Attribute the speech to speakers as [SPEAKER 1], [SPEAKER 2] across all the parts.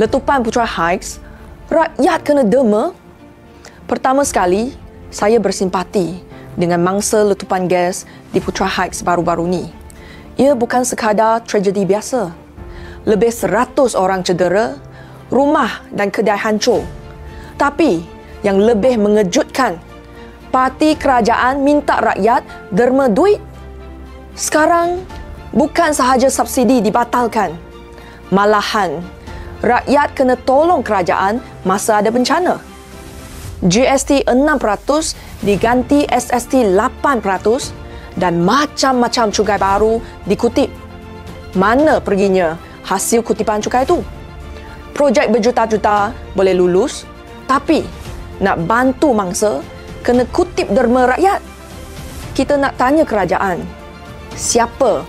[SPEAKER 1] Letupan Putra Heights, rakyat kena derma? Pertama sekali, saya bersimpati dengan mangsa letupan gas di Putra Heights baru-baru ni. Ia bukan sekadar tragedi biasa. Lebih 100 orang cedera, rumah dan kedai hancur. Tapi, yang lebih mengejutkan, parti kerajaan minta rakyat derma duit. Sekarang, bukan sahaja subsidi dibatalkan. Malahan, rakyat kena tolong kerajaan masa ada bencana. GST 6% diganti SST 8% dan macam-macam cukai baru dikutip. Mana perginya hasil kutipan cukai itu? Projek berjuta-juta boleh lulus, tapi nak bantu mangsa kena kutip derma rakyat. Kita nak tanya kerajaan, siapa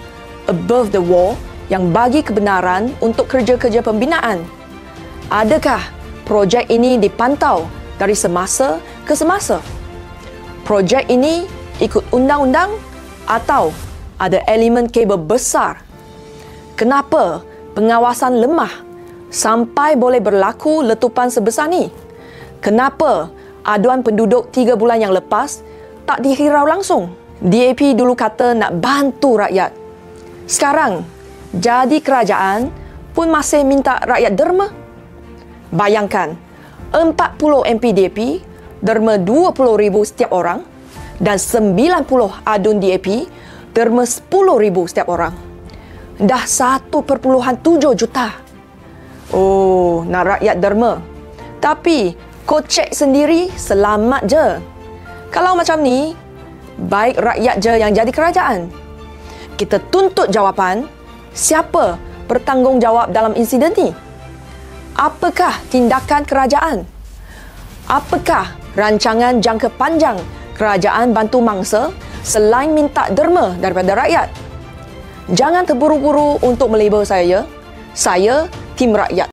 [SPEAKER 1] above the wall yang bagi kebenaran untuk kerja-kerja pembinaan? Adakah projek ini dipantau dari semasa ke semasa? Projek ini ikut undang-undang atau ada elemen kabel besar? Kenapa pengawasan lemah sampai boleh berlaku letupan sebesar ni? Kenapa aduan penduduk 3 bulan yang lepas tak dihirau langsung? DAP dulu kata nak bantu rakyat. Sekarang, jadi kerajaan pun masih minta rakyat derma. Bayangkan, 40 MP DAP derma 20,000 setiap orang dan 90 adun DAP derma 10,000 setiap orang. Dah 1.7 juta. Oh, nak rakyat derma. Tapi, kocek sendiri selamat je. Kalau macam ni, baik rakyat je yang jadi kerajaan. Kita tuntut jawapan, siapa bertanggungjawab dalam insiden ni? Apakah tindakan kerajaan? Apakah rancangan jangka panjang kerajaan bantu mangsa selain minta derma daripada rakyat? Jangan terburu-buru untuk melabel saya. Saya tim rakyat.